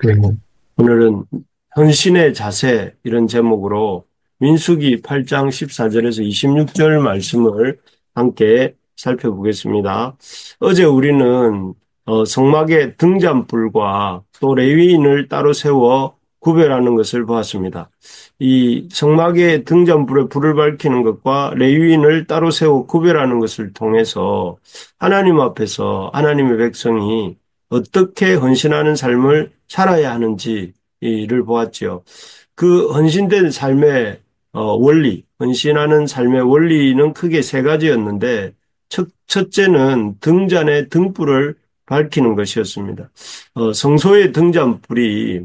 네. 오늘은 헌신의 자세 이런 제목으로 민수기 8장 14절에서 26절 말씀을 함께 살펴보겠습니다. 어제 우리는 성막의 등잔불과 또 레위인을 따로 세워 구별하는 것을 보았습니다. 이 성막의 등잔불에 불을 밝히는 것과 레위인을 따로 세워 구별하는 것을 통해서 하나님 앞에서 하나님의 백성이 어떻게 헌신하는 삶을 살아야 하는지를 보았지요. 그 헌신된 삶의 원리, 헌신하는 삶의 원리는 크게 세 가지였는데 첫째는 등잔의 등불을 밝히는 것이었습니다. 성소의 등잔불이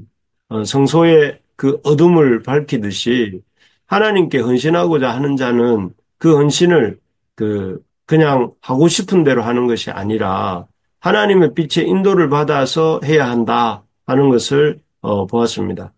성소의 그 어둠을 밝히듯이 하나님께 헌신하고자 하는 자는 그 헌신을 그냥 하고 싶은 대로 하는 것이 아니라 하나님의 빛의 인도를 받아서 해야 한다 하는 것을 보았습니다.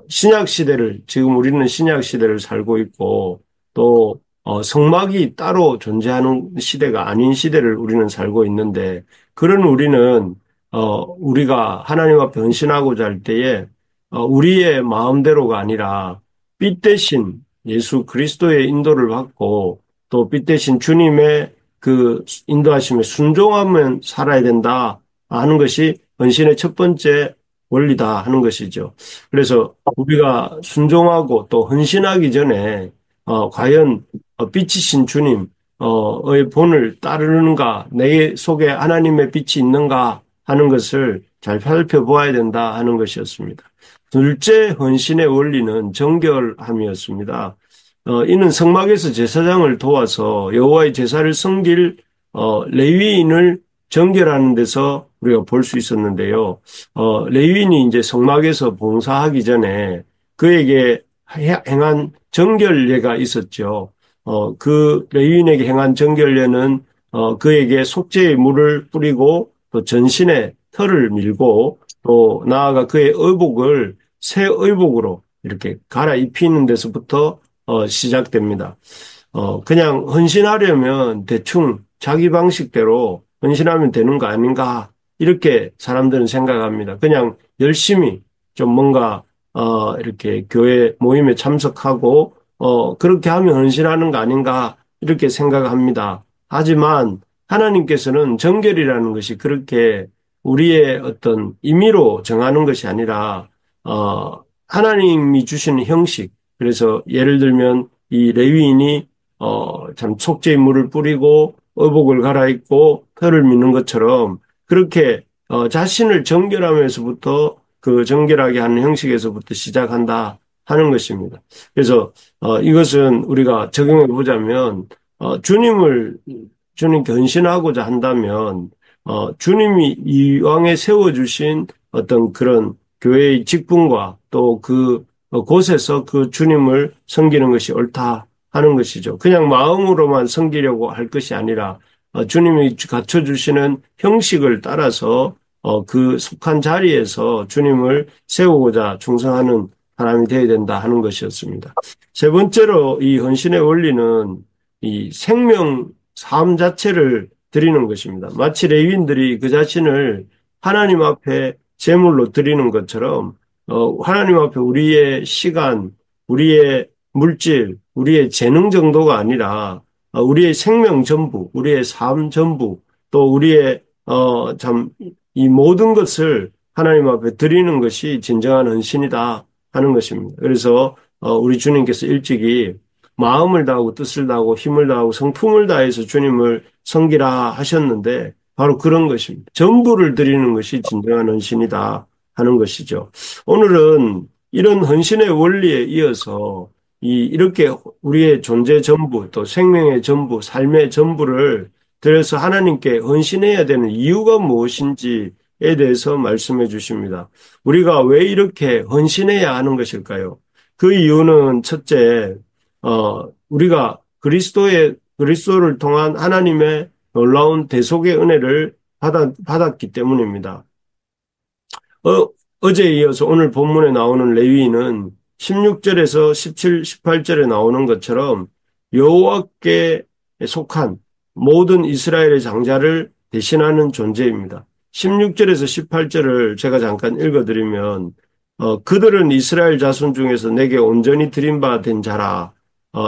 신약 시대를 지금 우리는 신약 시대를 살고 있고 또 성막이 따로 존재하는 시대가 아닌 시대를 우리는 살고 있는데 그런 우리는 우리가 하나님 앞에 헌신하고자 할 때에 우리의 마음대로가 아니라 빛 대신 예수 그리스도의 인도를 받고 또 빛 대신 주님의 그 인도하심에 순종하면 살아야 된다 하는 것이 헌신의 첫 번째 원리다 하는 것이죠. 그래서 우리가 순종하고 또 헌신하기 전에 과연 빛이신 주님의 본을 따르는가, 내 속에 하나님의 빛이 있는가 하는 것을 잘 살펴보아야 된다 하는 것이었습니다. 둘째 헌신의 원리는 정결함이었습니다. 이는 성막에서 제사장을 도와서 여호와의 제사를 섬길 레위인을 정결하는 데서 우리가 볼 수 있었는데요. 레위인이 이제 성막에서 봉사하기 전에 그에게 행한 정결례가 있었죠. 그 레위인에게 행한 정결례는 그에게 속죄의 물을 뿌리고 또 전신에 털을 밀고 또 나아가 그의 의복을 새 의복으로 이렇게 갈아입히는 데서부터 시작됩니다. 그냥 헌신하려면 대충 자기 방식대로 헌신하면 되는 거 아닌가 이렇게 사람들은 생각합니다. 그냥 열심히 좀 뭔가 이렇게 교회 모임에 참석하고 그렇게 하면 헌신하는 거 아닌가 이렇게 생각합니다. 하지만 하나님께서는 정결이라는 것이 그렇게 우리의 어떤 임의로 정하는 것이 아니라 하나님이 주시는 형식. 그래서 예를 들면 이 레위인이 참 속죄의 물을 뿌리고 의복을 갈아입고 털을 미는 것처럼 그렇게 자신을 정결하면서부터 그 정결하게 하는 형식에서부터 시작한다 하는 것입니다. 그래서 이것은 우리가 적용해 보자면 주님께 헌신하고자 한다면 주님이 이왕에 세워주신 어떤 그런 교회의 직분과 또 그 곳에서 그 주님을 섬기는 것이 옳다 하는 것이죠. 그냥 마음으로만 섬기려고 할 것이 아니라 주님이 갖춰주시는 형식을 따라서 그 속한 자리에서 주님을 세우고자 충성하는 사람이 되어야 된다 하는 것이었습니다. 세 번째로 이 헌신의 원리는 이 생명 삶 자체를 드리는 것입니다. 마치 레위인들이 그 자신을 하나님 앞에 제물로 드리는 것처럼 하나님 앞에 우리의 시간, 우리의 물질, 우리의 재능 정도가 아니라 우리의 생명 전부, 우리의 삶 전부, 또 우리의 참 이 모든 것을 하나님 앞에 드리는 것이 진정한 헌신이다 하는 것입니다. 그래서 우리 주님께서 일찍이 마음을 다하고 뜻을 다하고 힘을 다하고 성품을 다해서 주님을 섬기라 하셨는데 바로 그런 것입니다. 전부를 드리는 것이 진정한 헌신이다 하는 것이죠. 오늘은 이런 헌신의 원리에 이어서 이렇게 우리의 존재 전부 또 생명의 전부 삶의 전부를 들여서 하나님께 헌신해야 되는 이유가 무엇인지에 대해서 말씀해 주십니다. 우리가 왜 이렇게 헌신해야 하는 것일까요? 그 이유는 첫째, 우리가 그리스도를 통한 하나님의 놀라운 대속의 은혜를 받았기 때문입니다. 어제에 이어서 오늘 본문에 나오는 레위인은 16절에서 17, 18절에 나오는 것처럼 여호와께 속한 모든 이스라엘의 장자를 대신하는 존재입니다. 16절에서 18절을 제가 잠깐 읽어드리면 그들은 이스라엘 자손 중에서 내게 온전히 드린 바 된 자라.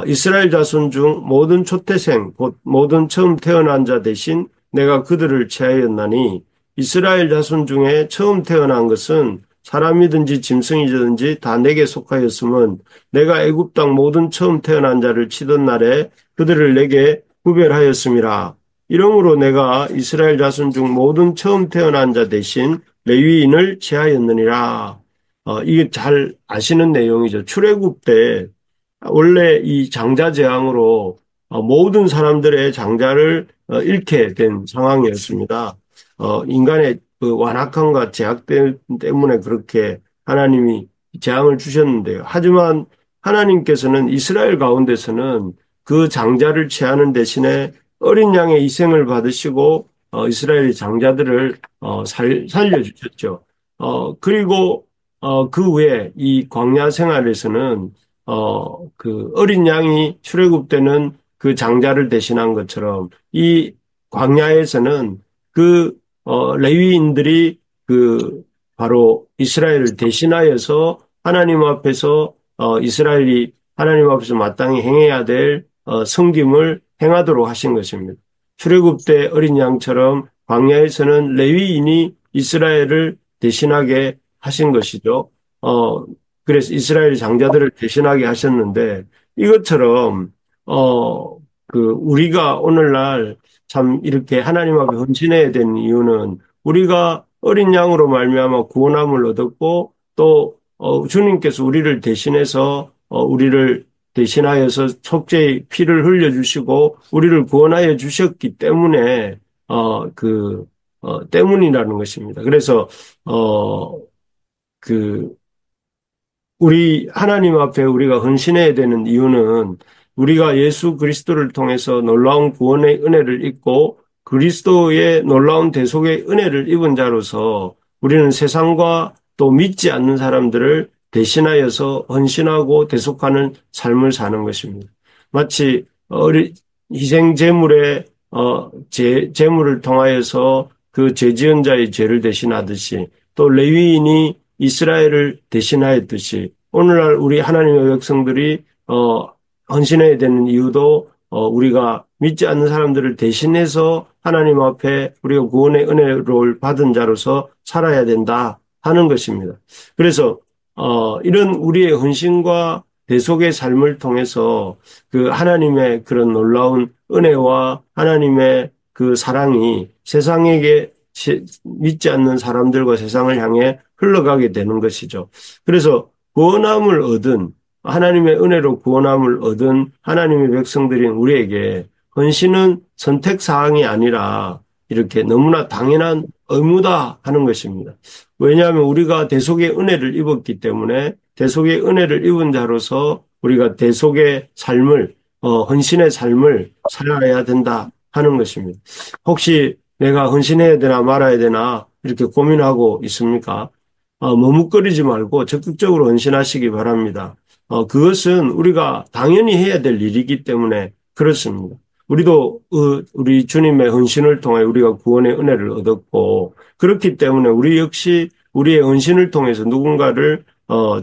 이스라엘 자손 중 모든 초태생 곧 모든 처음 태어난 자 대신 내가 그들을 취하였나니 이스라엘 자손 중에 처음 태어난 것은 사람이든지 짐승이든지 다 내게 속하였음은 내가 애굽 땅 모든 처음 태어난 자를 치던 날에 그들을 내게 구별하였음이라. 이러므로 내가 이스라엘 자손 중 모든 처음 태어난 자 대신 레위인을 제하였느니라. 이게 잘 아시는 내용이죠. 출애굽 때 원래 이 장자 재앙으로 모든 사람들의 장자를 잃게 된 상황이었습니다. 인간의 그 완악함과 제약 때문에 그렇게 하나님이 재앙을 주셨는데요. 하지만 하나님께서는 이스라엘 가운데서는 그 장자를 취하는 대신에 어린 양의 희생을 받으시고 이스라엘 장자들을 살려주셨죠. 그리고 그 외에 이 광야 생활에서는 그 어린 양이 출애굽 때는 그 장자를 대신한 것처럼 이 광야에서는 그 레위인들이 그 바로 이스라엘을 대신하여서 하나님 앞에서 이스라엘이 하나님 앞에서 마땅히 행해야 될 섬김을 행하도록 하신 것입니다. 출애굽 때 어린 양처럼 광야에서는 레위인이 이스라엘을 대신하게 하신 것이죠. 그래서 이스라엘 장자들을 대신하게 하셨는데 이것처럼 우리가 오늘날 참 이렇게 하나님 앞에 헌신해야 되는 이유는 우리가 어린 양으로 말미암아 구원함을 얻었고 또 주님께서 우리를 대신해서 우리를 대신하여서 속죄의 피를 흘려주시고 우리를 구원하여 주셨기 때문에 때문이라는 것입니다. 그래서 그 우리 하나님 앞에 우리가 헌신해야 되는 이유는 우리가 예수 그리스도를 통해서 놀라운 구원의 은혜를 입고 그리스도의 놀라운 대속의 은혜를 입은 자로서 우리는 세상과 또 믿지 않는 사람들을 대신하여서 헌신하고 대속하는 삶을 사는 것입니다. 마치 희생 제물의 제물을 통하여서 그 죄지은 자의 죄를 대신하듯이 또 레위인이 이스라엘을 대신하였듯이 오늘날 우리 하나님의 백성들이 헌신해야 되는 이유도 우리가 믿지 않는 사람들을 대신해서 하나님 앞에 우리가 구원의 은혜를 받은 자로서 살아야 된다 하는 것입니다. 그래서 이런 우리의 헌신과 대속의 삶을 통해서 그 하나님의 그런 놀라운 은혜와 하나님의 그 사랑이 세상에게 믿지 않는 사람들과 세상을 향해 흘러가게 되는 것이죠. 그래서 구원함을 얻은 하나님의 은혜로 구원함을 얻은 하나님의 백성들인 우리에게 헌신은 선택사항이 아니라 이렇게 너무나 당연한 의무다 하는 것입니다. 왜냐하면 우리가 대속의 은혜를 입었기 때문에 대속의 은혜를 입은 자로서 우리가 대속의 삶을 헌신의 삶을 살아야 된다 하는 것입니다. 혹시 내가 헌신해야 되나 말아야 되나 이렇게 고민하고 있습니까? 머뭇거리지 말고 적극적으로 헌신하시기 바랍니다. 그것은 우리가 당연히 해야 될 일이기 때문에 그렇습니다. 우리도 우리 주님의 헌신을 통해 우리가 구원의 은혜를 얻었고 그렇기 때문에 우리 역시 우리의 헌신을 통해서 누군가를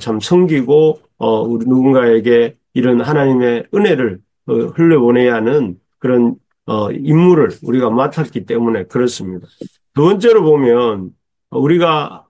참 섬기고 우리 누군가에게 이런 하나님의 은혜를 흘려보내야 하는 그런 임무를 우리가 맡았기 때문에 그렇습니다. 두 번째로 보면 우리가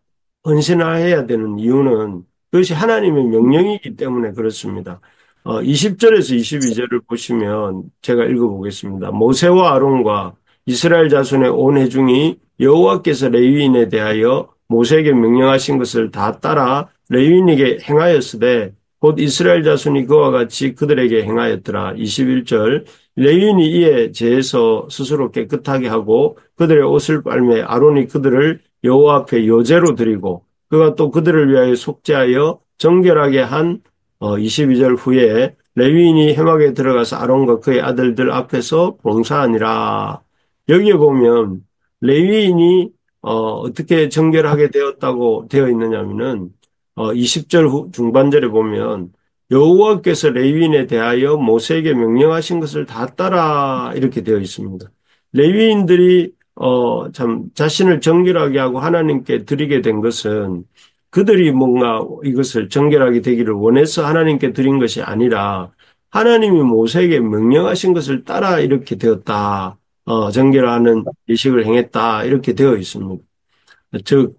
헌신해야 되는 이유는 그것이 하나님의 명령이기 때문에 그렇습니다. 20절에서 22절을 보시면 제가 읽어보겠습니다. 모세와 아론과 이스라엘 자손의 온 회중이 여호와께서 레위인에 대하여 모세에게 명령하신 것을 다 따라 레위인에게 행하였으되 곧 이스라엘 자손이 그와 같이 그들에게 행하였더라. 21절 레위인이 이에 제에서 스스로 깨끗하게 하고 그들의 옷을 빨매 아론이 그들을 여호와 앞에 요제로 드리고 그가 또 그들을 위하여 속죄하여 정결하게 한 22절 후에 레위인이 회막에 들어가서 아론과 그의 아들들 앞에서 봉사하니라. 여기에 보면 레위인이 어떻게 정결하게 되었다고 되어 있느냐면은 20절 중반절에 보면 여호와께서 레위인에 대하여 모세에게 명령하신 것을 다 따라 이렇게 되어 있습니다. 레위인들이 참, 자신을 정결하게 하고 하나님께 드리게 된 것은 그들이 뭔가 이것을 정결하게 되기를 원해서 하나님께 드린 것이 아니라 하나님이 모세에게 명령하신 것을 따라 이렇게 되었다. 정결하는 예식을 행했다. 이렇게 되어 있습니다. 즉,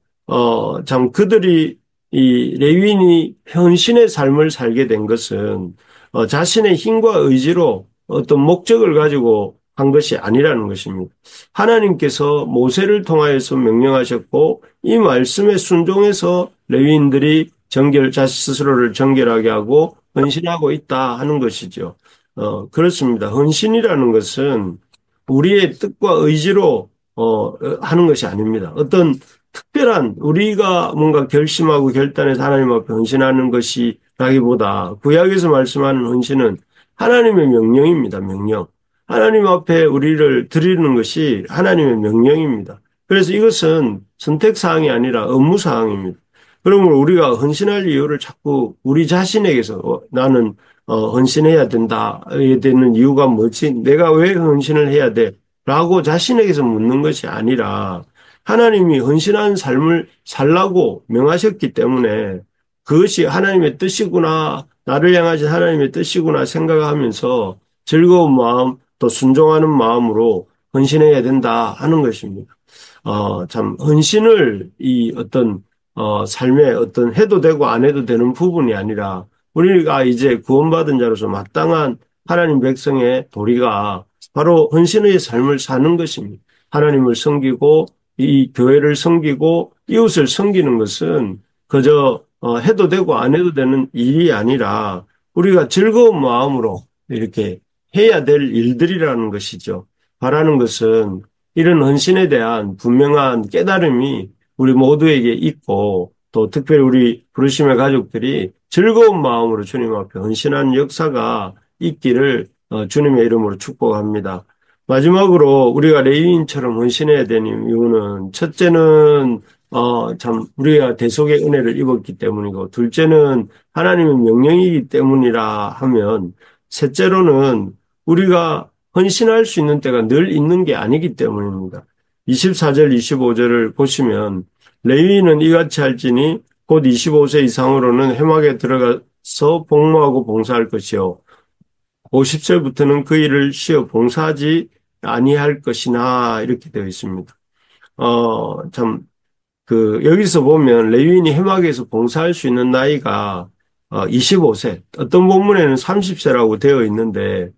참 그들이 이 레위인이 헌신의 삶을 살게 된 것은 자신의 힘과 의지로 어떤 목적을 가지고 한 것이 아니라는 것입니다. 하나님께서 모세를 통하여서 명령하셨고 이 말씀에 순종해서 레위인들이 자신 스스로를 정결하게 하고 헌신하고 있다 하는 것이죠. 그렇습니다. 헌신이라는 것은 우리의 뜻과 의지로 하는 것이 아닙니다. 어떤 특별한 우리가 뭔가 결심하고 결단해서 하나님 앞에 헌신하는 것이라기보다 구약에서 말씀하는 헌신은 하나님의 명령입니다. 명령. 하나님 앞에 우리를 드리는 것이 하나님의 명령입니다. 그래서 이것은 선택사항이 아니라 업무사항입니다. 그러므로 우리가 헌신할 이유를 자꾸 우리 자신에게서 나는 헌신해야 된다에 되는 이유가 뭐지? 내가 왜 헌신을 해야 돼? 라고 자신에게서 묻는 것이 아니라 하나님이 헌신한 삶을 살라고 명하셨기 때문에 그것이 하나님의 뜻이구나, 나를 향하신 하나님의 뜻이구나 생각하면서 즐거운 마음, 또 순종하는 마음으로 헌신해야 된다 하는 것입니다. 참, 헌신을 이 어떤, 삶에 어떤 해도 되고 안 해도 되는 부분이 아니라 우리가 이제 구원받은 자로서 마땅한 하나님 백성의 도리가 바로 헌신의 삶을 사는 것입니다. 하나님을 섬기고 이 교회를 섬기고 이웃을 섬기는 것은 그저 해도 되고 안 해도 되는 일이 아니라 우리가 즐거운 마음으로 이렇게 해야 될 일들이라는 것이죠. 바라는 것은 이런 헌신에 대한 분명한 깨달음이 우리 모두에게 있고 또 특별히 우리 부르심의 가족들이 즐거운 마음으로 주님 앞에 헌신하는 역사가 있기를 주님의 이름으로 축복합니다. 마지막으로 우리가 레위인처럼 헌신해야 되는 이유는 첫째는 참 우리가 대속의 은혜를 입었기 때문이고 둘째는 하나님의 명령이기 때문이라 하면 셋째로는 우리가 헌신할 수 있는 때가 늘 있는 게 아니기 때문입니다. 24절, 25절을 보시면 레위인은 이같이 할지니 곧 25세 이상으로는 회막에 들어가서 복무하고 봉사할 것이요 50세부터는 그 일을 쉬어 봉사하지 아니할 것이나 이렇게 되어 있습니다. 참 여기서 보면 레위인이 회막에서 봉사할 수 있는 나이가 25세, 어떤 본문에는 30세라고 되어 있는데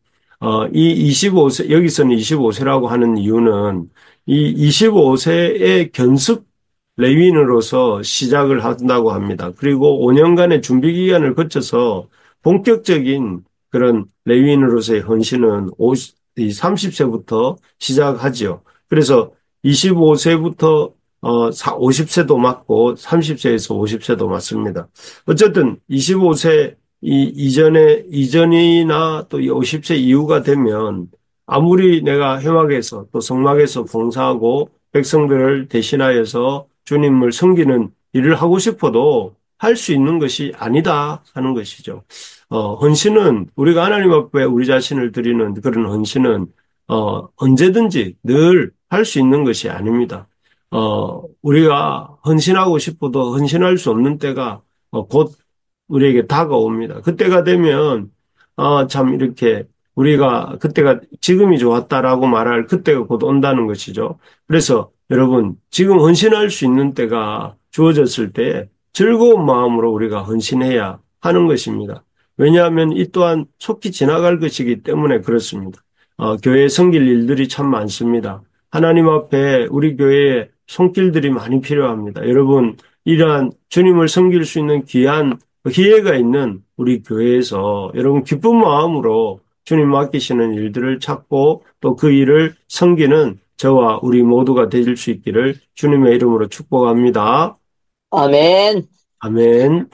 이 25세, 여기서는 25세라고 하는 이유는 이 25세의 견습 레위인으로서 시작을 한다고 합니다. 그리고 5년간의 준비 기간을 거쳐서 본격적인 그런 레위인으로서의 헌신은 30세부터 시작하지요. 그래서 25세부터 50세도 맞고 30세에서 50세도 맞습니다. 어쨌든 25세 이전이나 또 50세 이후가 되면 아무리 내가 회막에서 또 성막에서 봉사하고 백성들을 대신하여서 주님을 섬기는 일을 하고 싶어도 할 수 있는 것이 아니다 하는 것이죠. 헌신은 우리가 하나님 앞에 우리 자신을 드리는 그런 헌신은 언제든지 늘 할 수 있는 것이 아닙니다. 우리가 헌신하고 싶어도 헌신할 수 없는 때가 곧 우리에게 다가옵니다. 그때가 되면 참 이렇게 우리가 그때가 지금이 좋았다라고 말할 그때가 곧 온다는 것이죠. 그래서 여러분 지금 헌신할 수 있는 때가 주어졌을 때 즐거운 마음으로 우리가 헌신해야 하는 것입니다. 왜냐하면 이 또한 속히 지나갈 것이기 때문에 그렇습니다. 교회에 섬길 일들이 참 많습니다. 하나님 앞에 우리 교회에 손길들이 많이 필요합니다. 여러분 이러한 주님을 섬길 수 있는 귀한 기회가 있는 우리 교회에서 여러분 기쁜 마음으로 주님 맡기시는 일들을 찾고 또 그 일을 섬기는 저와 우리 모두가 되실 수 있기를 주님의 이름으로 축복합니다. 아멘. 아멘.